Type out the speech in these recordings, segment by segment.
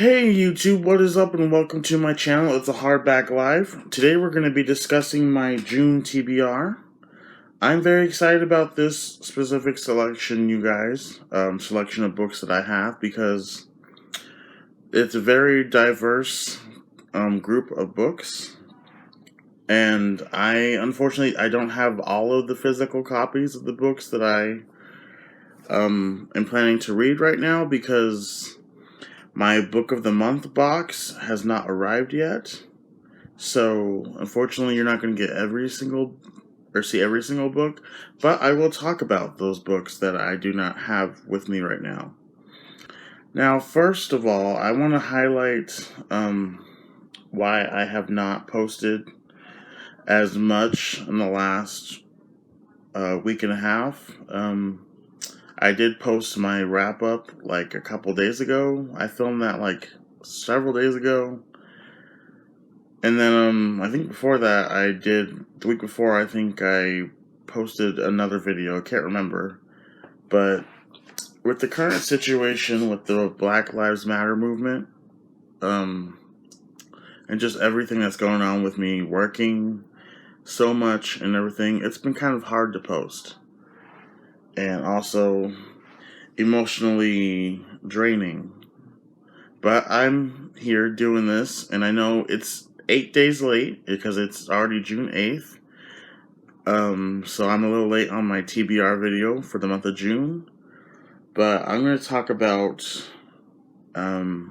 Hey YouTube, what is up and welcome to my channel. It's a Hardback Live. Today we're going to be discussing my June TBR. I'm very excited about this specific selection, you guys. Selection of books that I have because it's a very diverse group of books. And unfortunately, I don't have all of the physical copies of the books that I am planning to read right now because my Book of the Month box has not arrived yet. So, unfortunately, you're not going to get see every single book, but I will talk about those books that I do not have with me right now. Now, first of all, I want to highlight why I have not posted as much in the last week and a half. I did post my wrap up like a couple days ago. I filmed that like several days ago. And then I think before that the week before I think I posted another video. I can't remember. But with the current situation with the Black Lives Matter movement, and just everything that's going on with me working so much and everything, it's been kind of hard to post. And also emotionally draining. But I'm here doing this, and I know it's 8 days late because it's already June 8th. So I'm a little late on my TBR video for the month of June. But I'm going to talk about all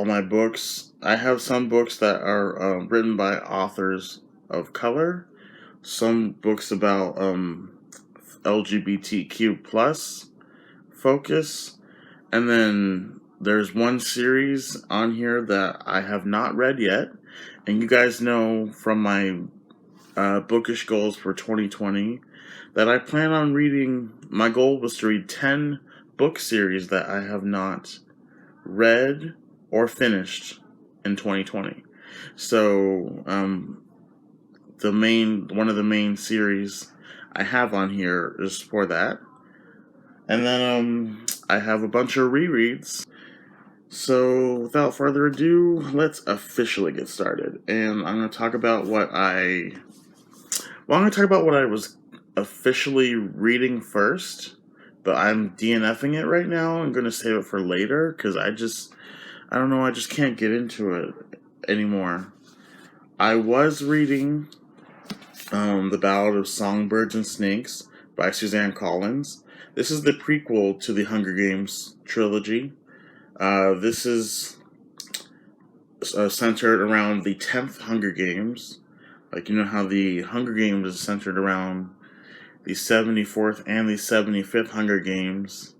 my books. I have some books that are written by authors of color. Some books about LGBTQ plus focus. And then there's one series on here that I have not read yet. And you guys know from my bookish goals for 2020 that I plan on reading, my goal was to read 10 book series that I have not read or finished in 2020. So one of the main series I have on here is for that. And then I have a bunch of rereads. So without further ado, let's officially get started. And I'm going to talk about what I was officially reading first, but I'm DNFing it right now. I'm going to save it for later because I just can't get into it anymore. I was reading The Ballad of Songbirds and Snakes by Suzanne Collins. This is the prequel to the Hunger Games trilogy. This is centered around the 10th Hunger Games. Like, you know how the Hunger Games is centered around the 74th and the 75th Hunger Games.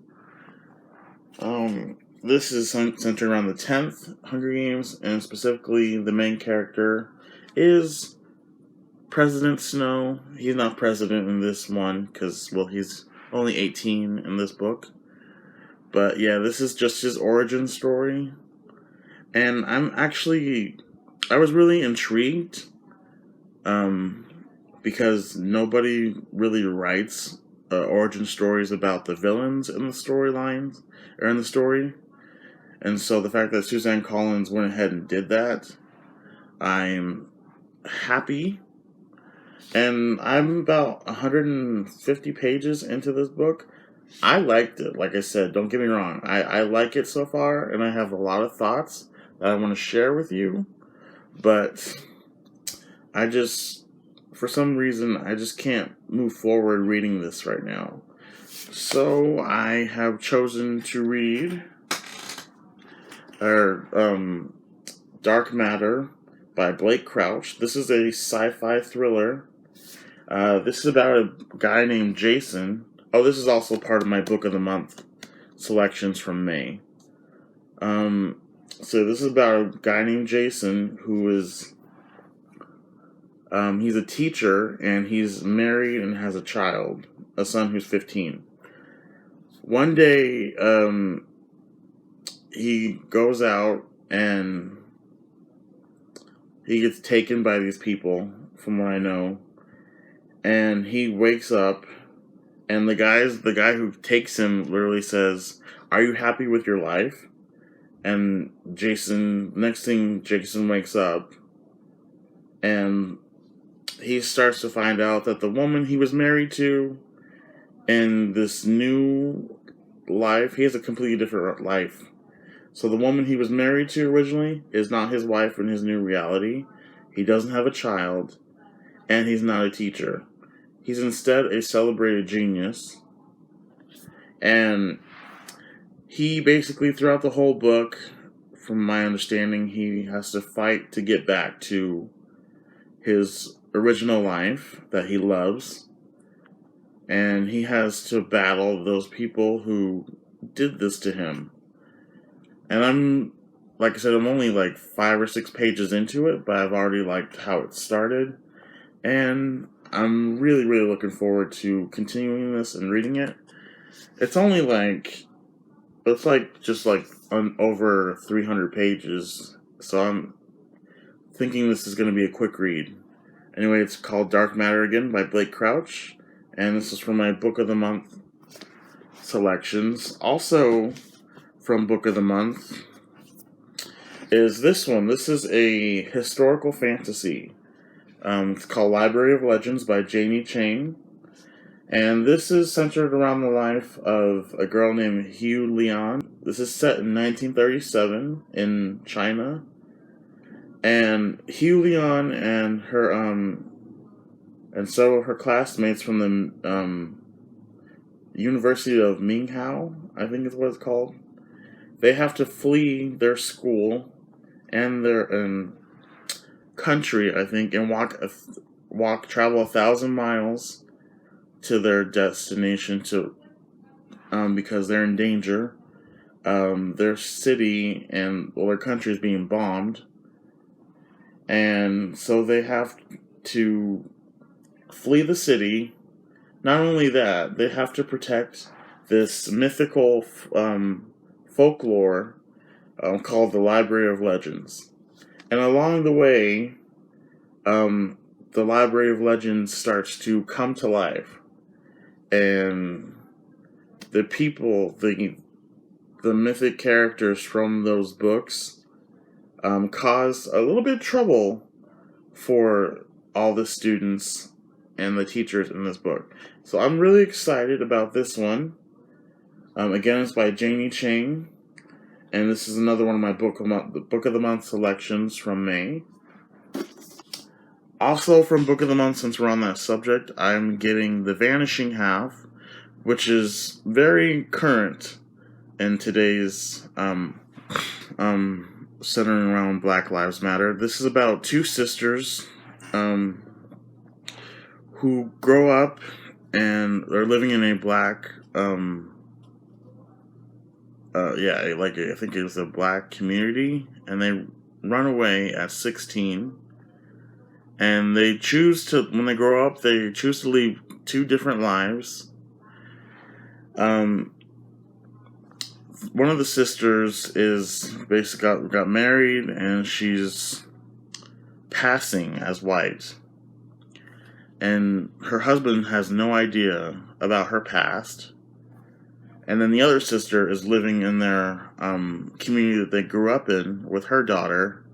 This is centered around the 10th Hunger Games, and specifically the main character is President Snow. He's not president in this one because, well, he's only 18 in this book. But yeah, this is just his origin story. And I was really intrigued because nobody really writes origin stories about the villains in the storylines, or in the story. And so the fact that Suzanne Collins went ahead and did that, I'm happy. And I'm about 150 pages into this book. I liked it, like I said, don't get me wrong. I like it so far, and I have a lot of thoughts that I want to share with you. But for some reason, I just can't move forward reading this right now. So I have chosen to read Dark Matter by Blake Crouch. This is a sci-fi thriller. This is about a guy named Jason. Oh, this is also part of my Book of the Month selections from May. So this is about a guy named Jason who is, he's a teacher and he's married and has a son who's 15. One day, he goes out and he gets taken by these people, from what I know, and he wakes up And the guy who takes him literally says, "Are you happy with your life?" And next thing Jason wakes up, and he starts to find out that the woman he was married to in this new life, he has a completely different life. So the woman he was married to originally is not his wife in his new reality. He doesn't have a child, and he's not a teacher. He's instead a celebrated genius. And he basically, throughout the whole book, from my understanding, he has to fight to get back to his original life that he loves. And he has to battle those people who did this to him. And like I said, I'm only like 5 or 6 pages into it, but I've already liked how it started. And I'm really, really looking forward to continuing this and reading it. It's only just over 300 pages, so I'm thinking this is going to be a quick read. Anyway, it's called Dark Matter Again by Blake Crouch, and this is from my Book of the Month selections. Also from Book of the Month is this one. This is a historical fantasy. It's called Library of Legends by Janie Chang. And this is centered around the life of a girl named Hugh Lian. This is set in 1937 in China. And Hugh Lian and her and several of her classmates from the University of Minghao, I think is what it's called. They have to flee their school and their country, I think, and travel 1,000 miles to their destination because they're in danger. Their city and their country is being bombed, and so they have to flee the city. Not only that, they have to protect this mythical folklore called the Library of Legends. And along the way, the Library of Legends starts to come to life. And the people, the mythic characters from those books cause a little bit of trouble for all the students and the teachers in this book. So I'm really excited about this one. Again, it's by Janie Chang, and this is another one of my Book of the Month selections from May. Also from Book of the Month, since we're on that subject, I'm getting The Vanishing Half, which is very current in today's centering around Black Lives Matter. This is about 2 sisters who grow up and are living in a black I think it was a black community, and they run away at 16. And they choose to, when they grow up, they choose to lead 2 different lives. One of the sisters is basically got married, and she's passing as white. And her husband has no idea about her past. And then the other sister is living in their community that they grew up in with her daughter.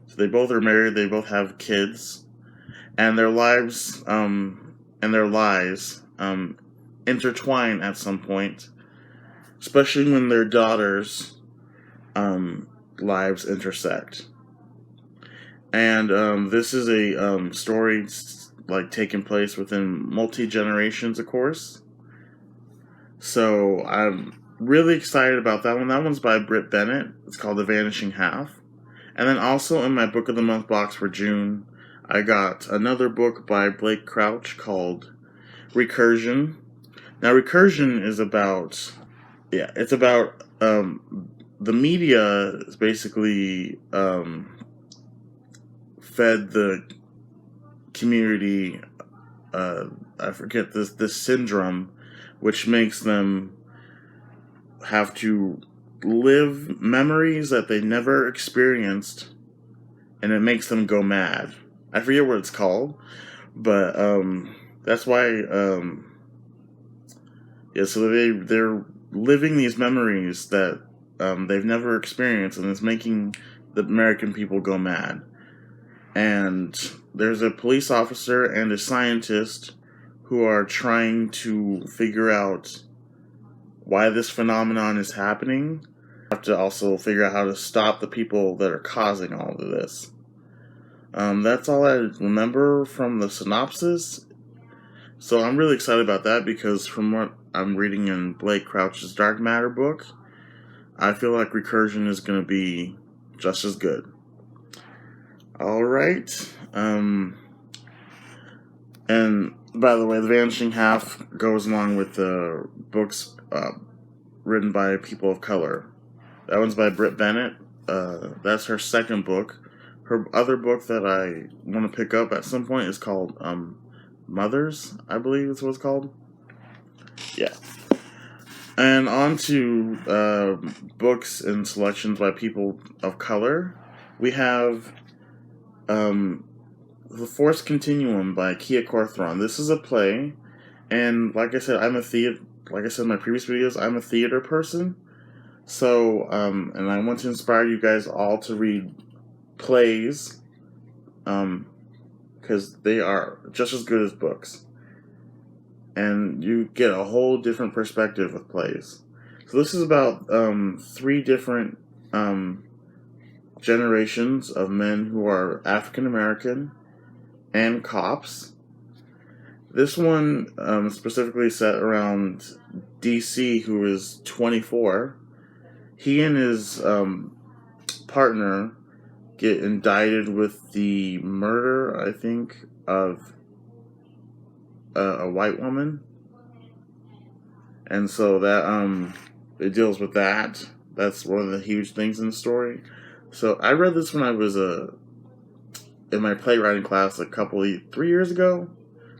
So they both are married, they both have kids. And their lives and their lies intertwine at some point, especially when their daughters' lives intersect. And this is a story taking place within multi-generations, of course. So I'm really excited about that one. That one's by Britt Bennett. It's called The Vanishing Half. And then also in my Book of the Month box for June, I got another book by Blake Crouch called Recursion. Now, Recursion is about, it's about the media is basically fed the community, I forget this syndrome, which makes them have to live memories that they never experienced, and it makes them go mad. I forget what it's called, but that's why Yeah, so they're living these memories that they've never experienced, and it's making the American people go mad. And there's a police officer and a scientist who are trying to figure out why this phenomenon is happening. Have to also figure out how to stop the people that are causing all of this. That's all I remember from the synopsis. So I'm really excited about that because from what I'm reading in Blake Crouch's Dark Matter book, I feel like Recursion is going to be just as good. Alright. And by the way, The Vanishing Half goes along with the books written by people of color. That one's by Britt Bennett. That's her second book. Her other book that I want to pick up at some point is called Mothers, I believe is what it's called. Yeah. And on to books and selections by people of color. We have The Forced Continuum by Kia Corthron. This is a play, and like I said in my previous videos, I'm a theater person. So, and I want to inspire you guys all to read plays, because they are just as good as books. And you get a whole different perspective with plays. So this is about 3 different generations of men who are African American and cops. This one specifically set around DC, who is 24. He and his partner get indicted with the murder, I think, of a white woman. And so that it deals with that. That's one of the huge things in the story. So I read this when I was in my playwriting class 3 years ago.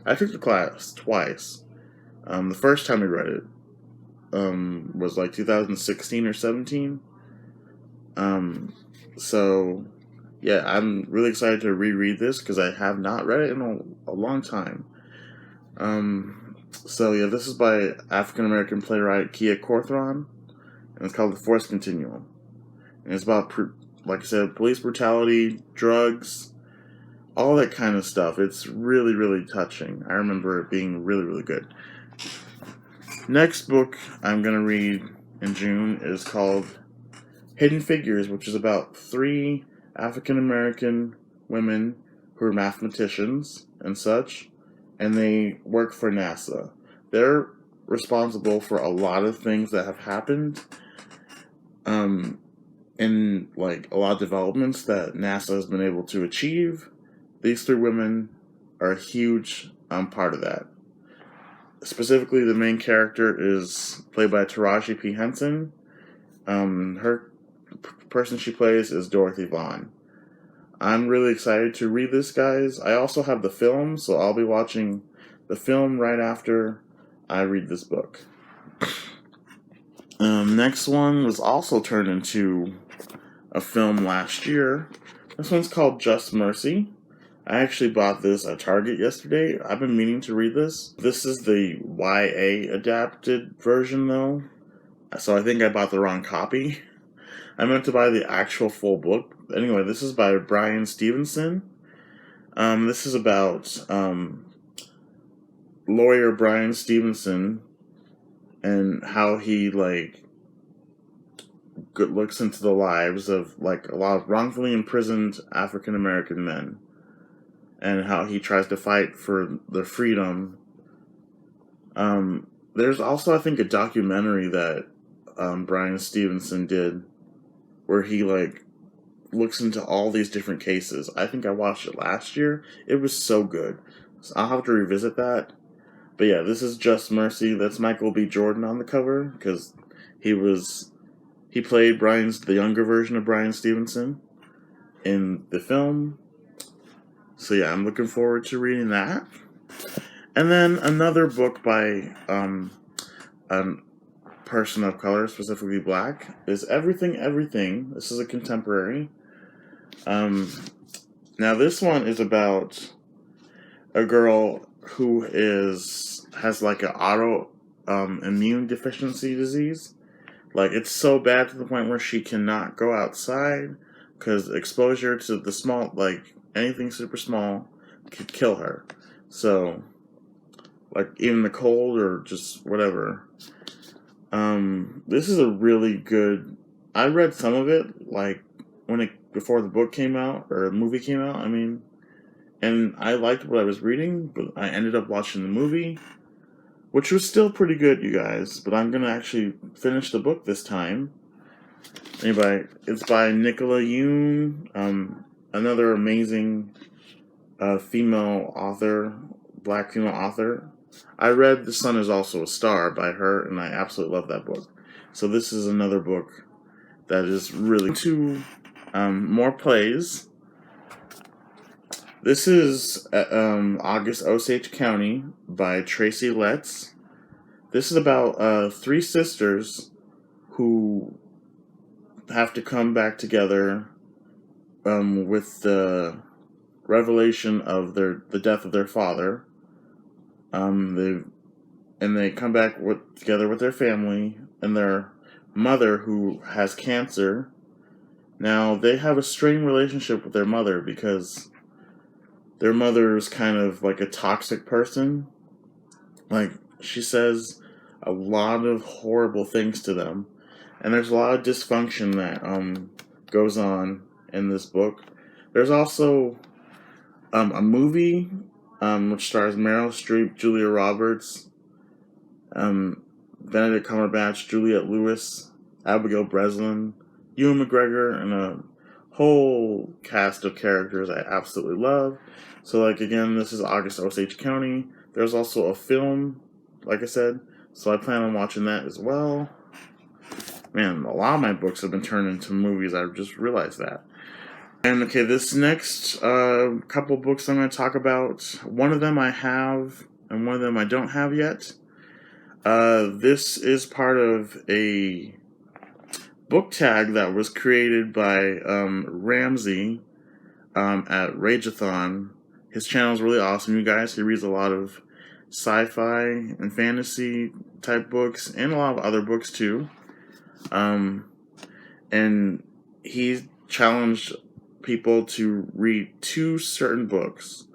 I took the class twice. The first time I read it was like 2016 or 17. So yeah, I'm really excited to reread this because I have not read it in a long time. So yeah, this is by African American playwright Kia Corthron, and it's called The Forced Continuum. And it's about, like I said, police brutality, drugs, all that kind of stuff. It's really, really touching. I remember it being really, really good. Next book I'm going to read in June is called Hidden Figures, which is about 3 African American women who are mathematicians and such, and they work for NASA. They're responsible for a lot of things that have happened, and like a lot of developments that NASA has been able to achieve. These 3 women are a huge part of that. Specifically, the main character is played by Taraji P. Henson. Her person she plays is Dorothy Vaughan. I'm really excited to read this, guys. I also have the film, so I'll be watching the film right after I read this book. Next one was also turned into a film last year. This one's called Just Mercy. I actually bought this at Target yesterday. I've been meaning to read this. This is the YA adapted version, though. So I think I bought the wrong copy. I meant to buy the actual full book. Anyway, this is by Bryan Stevenson. This is about lawyer Bryan Stevenson and how he looks into the lives of a lot of wrongfully imprisoned African American men, and how he tries to fight for their freedom. There's also, I think, a documentary that Bryan Stevenson did where he looks into all these different cases. I think I watched it last year. It was so good. So I'll have to revisit that. But yeah, this is Just Mercy. That's Michael B. Jordan on the cover because he played the younger version of Bryan Stevenson in the film. So yeah, I'm looking forward to reading that. And then another book by a person of color, specifically black, is Everything, Everything. This is a contemporary. Now this one is about a girl who has an auto immune deficiency disease. Like, it's so bad to the point where she cannot go outside because exposure to the small, like anything super small, could kill her. So, like, even the cold or just whatever. This is a really good. I read some of it, like before the book came out or the movie came out. I mean, and I liked what I was reading, but I ended up watching the movie, which was still pretty good, you guys. But I'm gonna actually finish the book this time. It's by Nicola Yoon, another amazing female author, black female author. I read The Sun Is Also a Star by her, and I absolutely love that book. So this is another book that is really to more plays. This is August Osage County by Tracy Letts. This is about 3 sisters who have to come back together with the revelation of the death of their father. They come back together with their family and their mother, who has cancer. Now, they have a strained relationship with their mother because their mother is kind of like a toxic person. Like, she says a lot of horrible things to them. And there's a lot of dysfunction that goes on in this book. There's also a movie which stars Meryl Streep, Julia Roberts, Benedict Cumberbatch, Juliette Lewis, Abigail Breslin, Ewan McGregor, and a whole cast of characters I absolutely love. So, like, again, this is August Osage County. There's also a film, like I said, so I plan on watching that as well. Man, a lot of my books have been turned into movies. I've just realized that. And okay, this next couple books I'm going to talk about, one of them I have, and one of them I don't have yet. This is part of a book tag that was created by Ramsey at rereadathon. His channel is really awesome, you guys. He reads a lot of sci-fi and fantasy type books, and a lot of other books too. And he challenged people to read 2 certain books.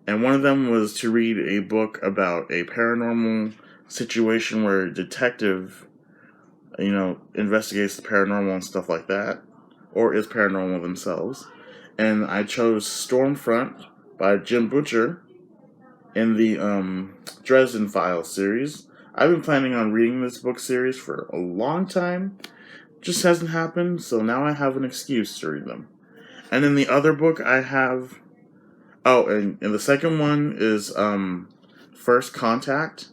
And one of them was to read a book about a paranormal situation where a detective, investigates the paranormal and stuff like that, or is paranormal themselves. And I chose Stormfront by Jim Butcher in the Dresden Files series. I've been planning on reading this book series for a long time. Just hasn't happened, so now I have an excuse to read them. And then the other book I have... Oh, and the second one is First Contact.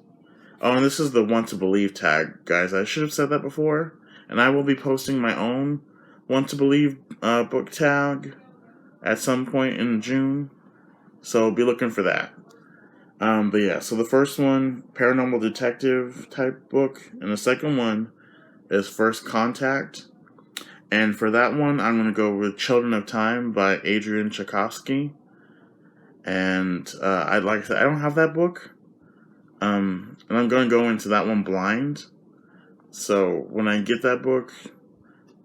Oh, and this is the Want to Believe tag, guys. I should have said that before. And I will be posting my own Want to Believe book tag at some point in June. So be looking for that. But yeah, so the first one, paranormal detective type book. And the second one is First Contact. And for that one, I'm going to go with Children of Time by Adrian Tchaikovsky. And like I said, I don't have that book. And I'm going to go into that one blind. So when I get that book,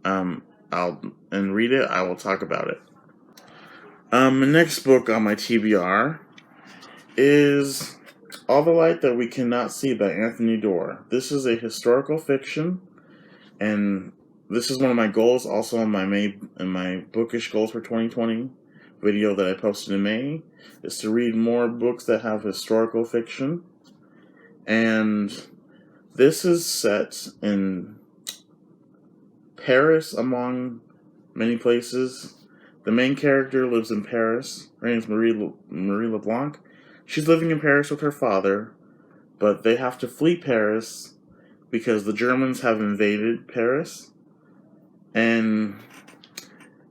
I'll read it, I will talk about it. The next book on my TBR is All the Light That We Cannot See by Anthony Doerr. This is a historical fiction, and this is one of my goals also in my bookish goals for 2020 video that I posted in May, is to read more books that have historical fiction. And this is set in Paris, among many places. The main character lives in Paris. Her name is Marie LeBlanc. She's living in Paris with her father, but they have to flee Paris because the Germans have invaded Paris. And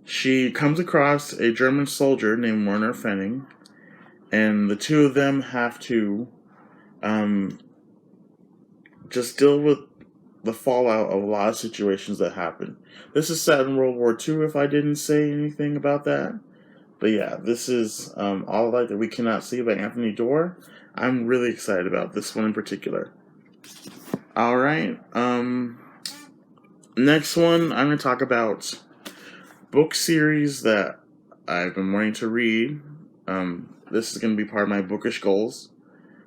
she comes across a German soldier named Werner Fenning, and the two of them have to just deal with the fallout of a lot of situations that happen. This is set in World War II, if I didn't say anything about that. But yeah, this is All the Light That We Cannot See by Anthony Doerr. I'm really excited about this one in particular. Alright, next one, I'm going to talk about book series that I've been wanting to read. This is going to be part of my bookish goals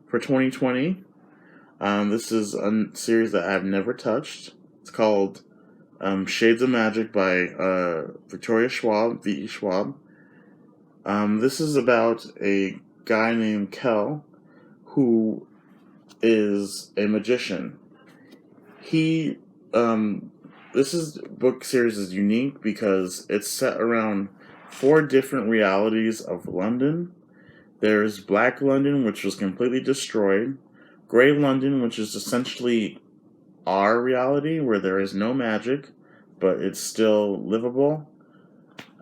for 2020. This is a series that I've never touched. It's called Shades of Magic by Victoria Schwab, V.E. Schwab. This is about a guy named Kel who is a magician. This book series is unique because it's set around 4 different realities of London. There's Black London, which was completely destroyed. Grey London, which is essentially our reality, where there is no magic, but it's still livable,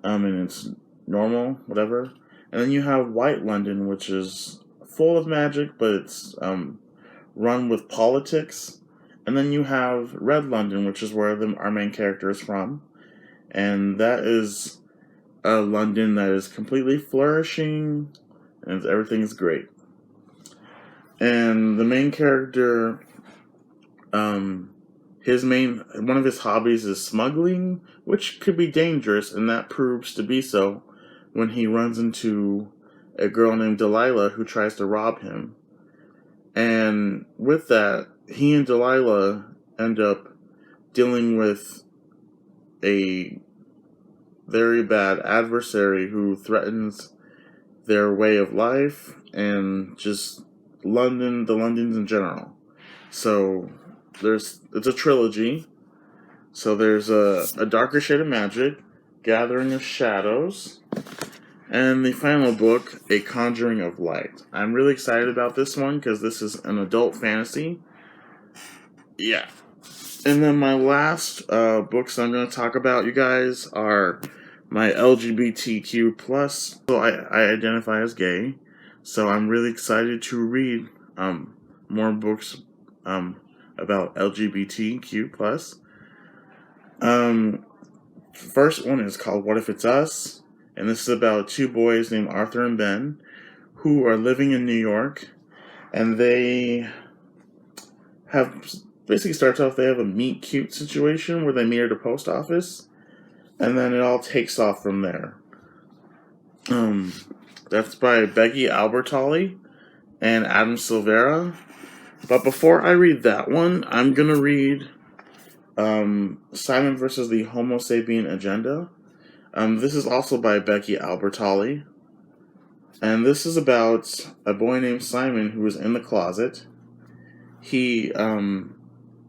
and it's normal, whatever. And then you have White London, which is full of magic, but it's run with politics. And then you have Red London, which is where our main character is from. And that is a London that is completely flourishing, and everything's great. And the main character, one of his hobbies is smuggling, which could be dangerous, and that proves to be so when he runs into a girl named Delilah who tries to rob him. And with that, he and Delilah end up dealing with a very bad adversary who threatens their way of life and just the Londons in general. So it's a trilogy. So there's a Darker Shade of Magic, Gathering of Shadows, and the final book, A Conjuring of Light. I'm really excited about this one because this is an adult fantasy. Yeah. And then my last books I'm going to talk about, you guys, are my LGBTQ+. So I identify as gay. So I'm really excited to read more books about LGBTQ+. First one is called What If It's Us? And this is about 2 boys named Arthur and Ben who are living in New York. And they starts off, they have a meet cute situation where they meet at a post office. And then it all takes off from there. That's by Becky Albertalli and Adam Silvera. But before I read that one, I'm going to read Simon versus the Homo Sapien Agenda. This is also by Becky Albertalli. And this is about a boy named Simon who is in the closet. He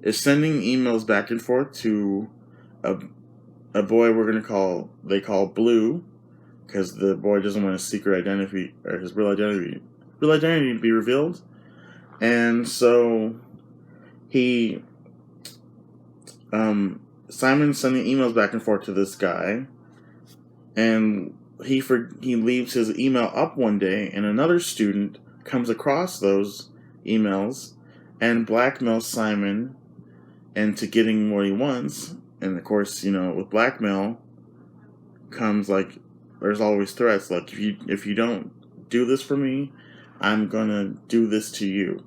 is sending emails back and forth to a boy they call Blue, because the boy doesn't want his secret identity, or his real identity to be revealed. And so Simon's sending emails back and forth to this guy, and he leaves his email up one day, and another student comes across those emails and blackmails Simon into getting what he wants. And of course, with blackmail comes there's always threats. Like, if you don't do this for me, I'm gonna do this to you.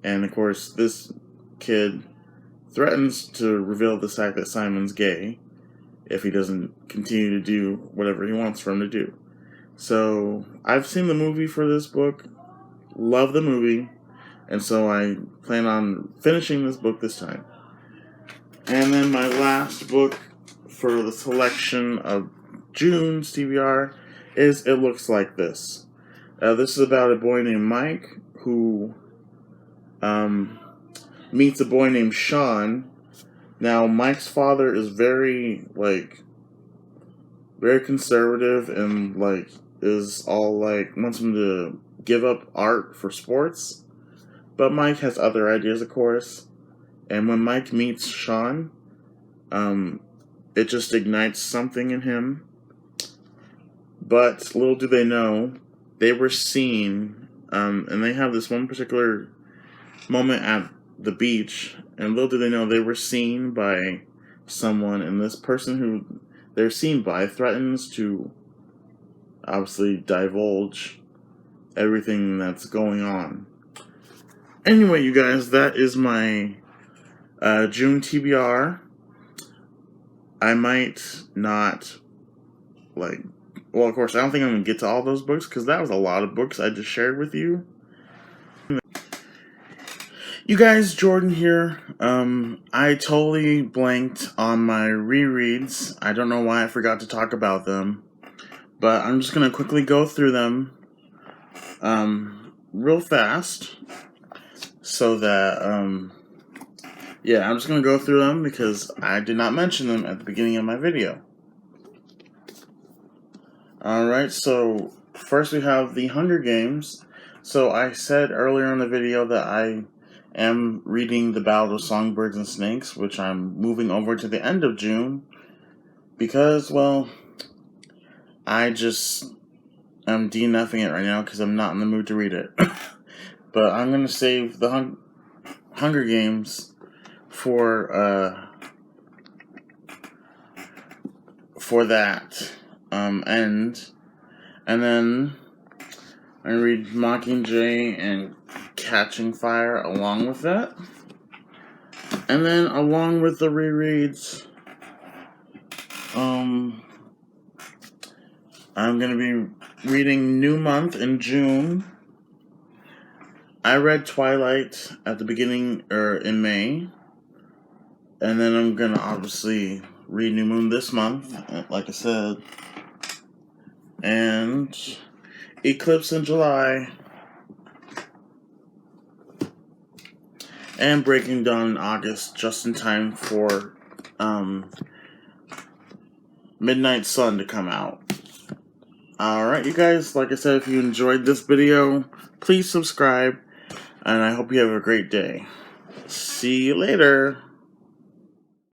And of course, this kid threatens to reveal the fact that Simon's gay if he doesn't continue to do whatever he wants for him to do. So I've seen the movie for this book, love the movie, and so I plan on finishing this book this time. And then my last book for the selection of June's TBR is It Looks Like This. This is about a boy named Mike who meets a boy named Sean. Now, Mike's father is very conservative and is all wants him to give up art for sports. But Mike has other ideas, of course. And when Mike meets Sean, it just ignites something in him. But little do they know, they were seen, and they have this one particular moment at the beach, and little do they know they were seen by someone, and this person who they're seen by threatens to obviously divulge everything that's going on. Anyway, you guys, that is my June TBR. I might not, like, well, of course, I don't think I'm going to get to all those books, because that was a lot of books I just shared with you. You guys, Jordan here. I totally blanked on my rereads. I don't know why I forgot to talk about them, but I'm just going to quickly go through them real fast, so that, yeah, I'm just going to go through them because I did not mention them at the beginning of my video. Alright, so first we have The Hunger Games. So I said earlier in the video that I am reading the Ballad of Songbirds and Snakes, which I'm moving over to the end of June, because, well, I just am DNFing it right now because I'm not in the mood to read it. But I'm going to save the Hunger Games for that end, and then I read Mockingjay and Catching Fire along with that, and then along with the rereads, I'm gonna be reading New Month in June. I read Twilight at the beginning, in May, and then I'm gonna obviously read New Moon this month, like I said, and Eclipse in July, and Breaking Dawn in August, just in time for Midnight Sun to come out. Alright, you guys, like I said, if you enjoyed this video, please subscribe, and I hope you have a great day. See you later.